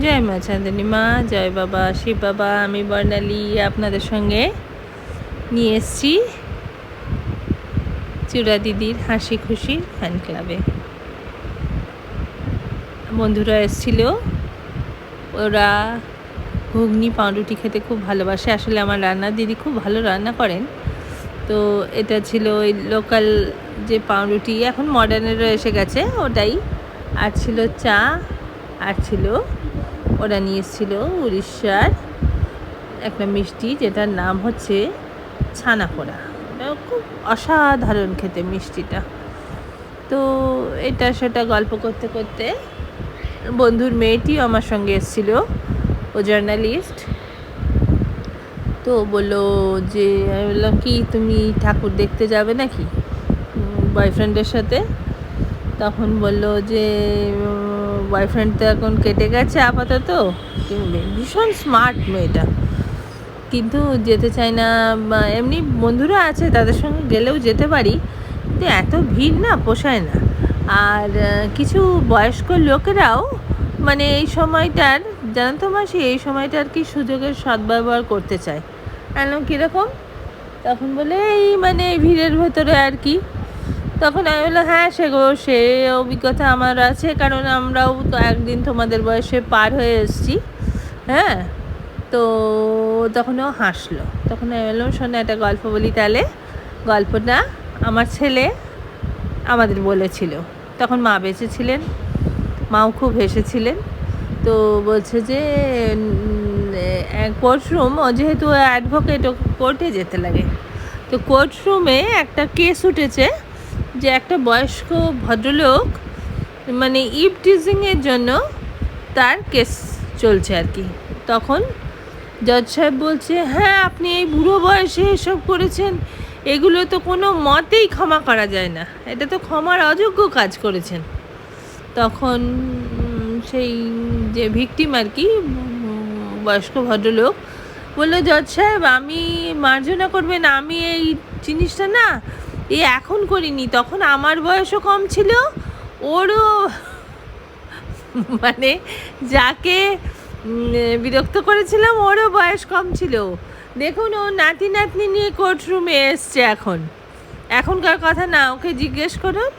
জয় মা চাঁদিনী মা, জয় বাবা শিব বাবা। আমি বর্ণালী আপনাদের সঙ্গে নিয়ে এসছি চূড়া দিদির হাসি খুশি ফ্যান ক্লাবে। বন্ধুরা এসেছিল, ওরা ঘুগনি পাউরুটি খেতে খুব ভালোবাসে। আসলে আমার রান্নার দিদি খুব ভালো রান্না করেন। তো এটা ছিল ওই লোকাল যে পাউরুটি, এখন মডার্নেরও এসে গেছে, ওটাই। আর ছিল চা, আর ছিল ওরা নিয়ে এসেছিল উড়িষ্যার একটা মিষ্টি, যেটার নাম হচ্ছে ছানা পোড়া। এটা খুব অসাধারণ খেতে মিষ্টিটা। তো এটা সেটা গল্প করতে করতে বন্ধুর মেয়েটিও আমার সঙ্গে এসেছিল, ও জার্নালিস্ট। তো বললো যে, আমি বললাম কি তুমি ঠাকুর দেখতে যাবে নাকি বয়ফ্রেন্ডের সাথে? তখন বললো যে বয়ফ্রেন্ড তো এখন কেটে গেছে আপাতত। ভীষণ স্মার্ট মেয়েটা, কিন্তু যেতে চায় না। এমনি বন্ধুরা আছে, তাদের সঙ্গে গেলেও যেতে পারি, কিন্তু এত ভিড় না, পোষায় না। আর কিছু বয়স্ক লোকেরাও মানে এই সময়টার, জানো তো মাসি, এই সময়টার কি সুযোগের সদ্ব্যবহার করতে চায়। এমন কীরকম? তখন বলে এই মানে ভিড়ের ভেতরে আর কি। তখন আমি বললাম হ্যাঁ, সে অভিজ্ঞতা আমার আছে, কারণ আমরাও তো একদিন তোমাদের বয়সে পার হয়ে এসেছি। হ্যাঁ, তো তখন ও হাসলো। তখন আমি বললাম শোনো, একটা গল্প বলি তাহলে। গল্পটা আমার ছেলে আমাদের বলেছিল, তখন মা বেঁচে ছিলেন, মাও খুব হেসেছিলেন। তো বলছে যে কোর্টরুম, ও যেহেতু অ্যাডভোকেট, ও কোর্টে যেতে লাগে। তো কোর্টরুমে একটা কেস উঠেছে যে একটা বয়স্ক ভদ্রলোক মানে ইভ টিজিংয়ের জন্য তার কেস চলছে আর কি। তখন জজ সাহেব বলছে, হ্যাঁ আপনি এই বুড়ো বয়সে এসব করেছেন, এগুলো তো কোনো মতেই ক্ষমা করা যায় না, এটা তো ক্ষমার অযোগ্য কাজ করেছেন। তখন সেই যে ভিকটিম আর কি, বয়স্ক ভদ্রলোক বললো, জজ সাহেব আমি মার্জনা করবেন, আমি এই জিনিসটা না এখন করিনি, তখন আমার বয়সও কম ছিল, ওরও মানে যাকে বিরক্ত করেছিলাম ওরও বয়স কম ছিল। দেখুন, ও নাতি নাতনি নিয়ে কোর্টরুমে এসছে। এখনকার কথা না, ওকে জিজ্ঞেস করুন।